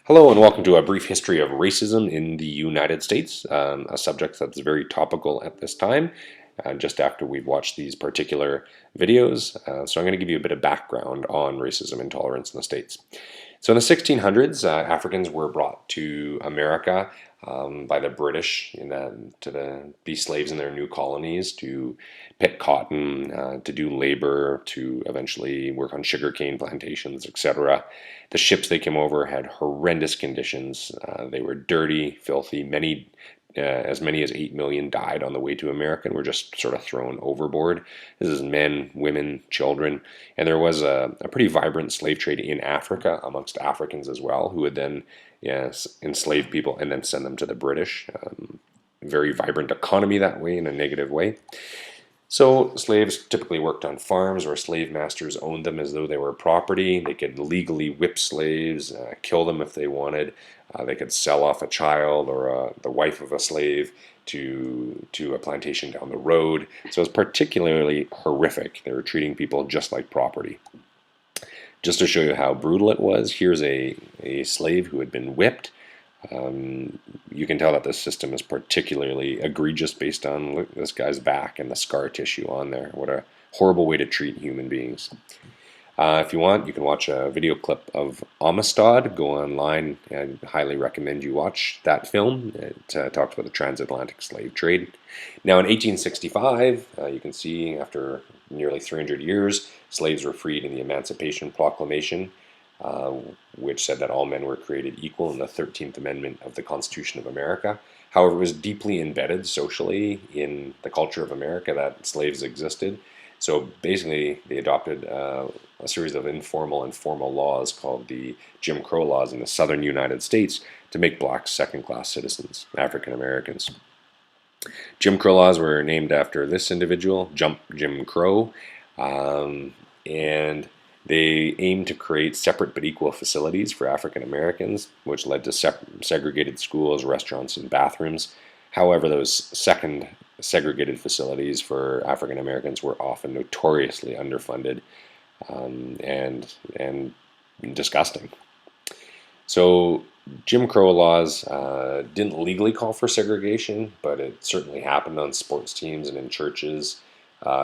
Hello and welcome to a brief history of racism in the United States, a subject that's very topical at this time, just after we've watched these particular videos. So I'm going to give you a bit of background on racism and tolerance in the States. So in the 1600s, Africans were brought to America by the British to be slaves in their new colonies, to pick cotton, to do labor, to eventually work on sugarcane plantations, etc. The ships they came over had horrendous conditions. They were dirty, filthy. As many as 8 million died on the way to America and were just sort of thrown overboard. This is men, women, children. And there was a pretty vibrant slave trade in Africa amongst Africans as well, who would then enslave people and then send them to the British. Very vibrant economy that way in a negative way. So slaves typically worked on farms where slave masters owned them as though they were property. They could legally whip slaves, kill them if they wanted. They could sell off a child or the wife of a slave to a plantation down the road. So it was particularly horrific. They were treating people just like property. Just to show you how brutal it was, here's a slave who had been whipped. You can tell that this system is particularly egregious based on look, this guy's back and the scar tissue on there. What a horrible way to treat human beings. If you want, you can watch a video clip of Amistad. Go online. I highly recommend you watch that film. It talks about the transatlantic slave trade. Now in 1865, you can see after nearly 300 years, slaves were freed in the Emancipation Proclamation, which said that all men were created equal in the 13th Amendment of the Constitution of America. However, it was deeply embedded socially in the culture of America that slaves existed. So basically, they adopted a series of informal and formal laws called the Jim Crow laws in the southern United States to make blacks second-class citizens, African Americans. Jim Crow laws were named after this individual, Jim Crow, and they aimed to create separate but equal facilities for African Americans, which led to segregated schools, restaurants, and bathrooms. However, those second segregated facilities for African Americans were often notoriously underfunded and disgusting. So Jim Crow laws didn't legally call for segregation, but it certainly happened on sports teams and in churches.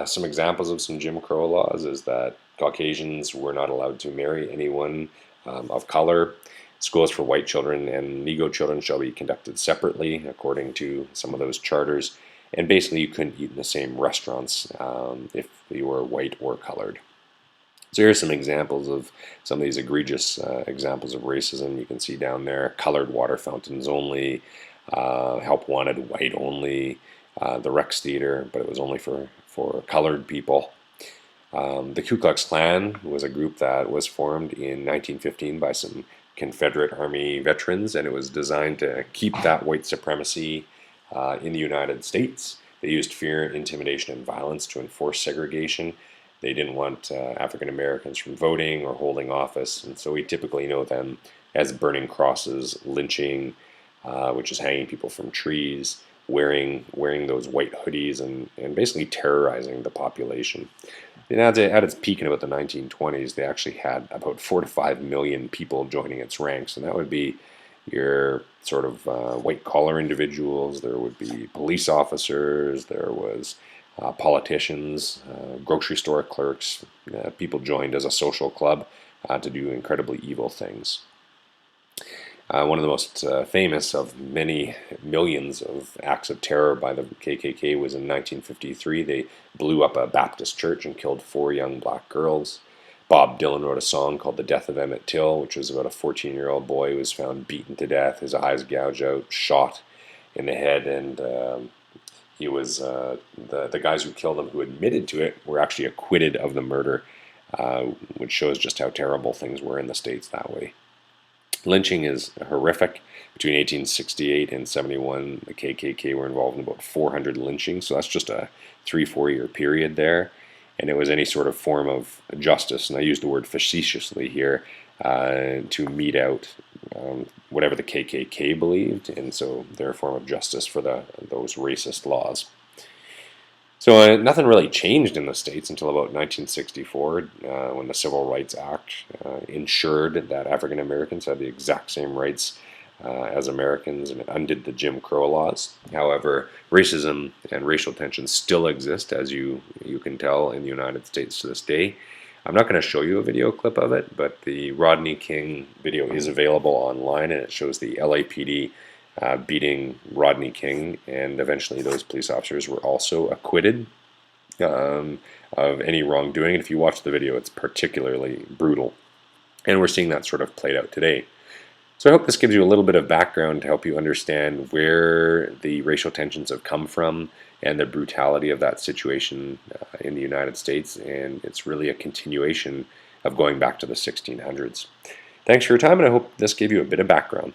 Some examples of some Jim Crow laws is that Caucasians were not allowed to marry anyone of color. Schools for white children and Negro children shall be conducted separately, according to some of those charters. And basically, you couldn't eat in the same restaurants if you were white or colored. So here's some examples of some of these egregious examples of racism. You can see down there, colored water fountains only, help wanted white only, the Rex Theater, but it was only for colored people. The Ku Klux Klan was a group that was formed in 1915 by some Confederate Army veterans, and it was designed to keep that white supremacy in the United States. They used fear, intimidation, and violence to enforce segregation. They didn't want African Americans from voting or holding office, and so we typically know them as burning crosses, lynching, which is hanging people from trees, wearing those white hoodies, and basically terrorizing the population. And at its peak in about the 1920s, they actually had about 4 to 5 million people joining its ranks, and that would be your sort of white-collar individuals. There would be police officers. There was politicians, grocery store clerks. People joined as a social club to do incredibly evil things. One of the most famous of many millions of acts of terror by the KKK was in 1953. They blew up a Baptist church and killed 4 young black girls. Bob Dylan wrote a song called The Death of Emmett Till, which was about a 14-year-old boy who was found beaten to death, his eyes gouged out, shot in the head, and he was the guys who killed him, who admitted to it, were actually acquitted of the murder, which shows just how terrible things were in the States that way. Lynching is horrific. Between 1868 and 71, the KKK were involved in about 400 lynchings, so that's just a 3-4 year period there. And it was any sort of form of justice, and I use the word facetiously here, to mete out whatever the KKK believed, and so their form of justice for those racist laws. So nothing really changed in the States until about 1964, when the Civil Rights Act ensured that African Americans had the exact same rights as Americans, and it undid the Jim Crow laws. However, racism and racial tensions still exist, as you can tell, in the United States to this day. I'm not going to show you a video clip of it, but the Rodney King video is available online, and it shows the LAPD beating Rodney King, and eventually those police officers were also acquitted of any wrongdoing. And if you watch the video, it's particularly brutal. And we're seeing that sort of played out today. So I hope this gives you a little bit of background to help you understand where the racial tensions have come from and the brutality of that situation in the United States. And it's really a continuation of going back to the 1600s. Thanks for your time, and I hope this gave you a bit of background.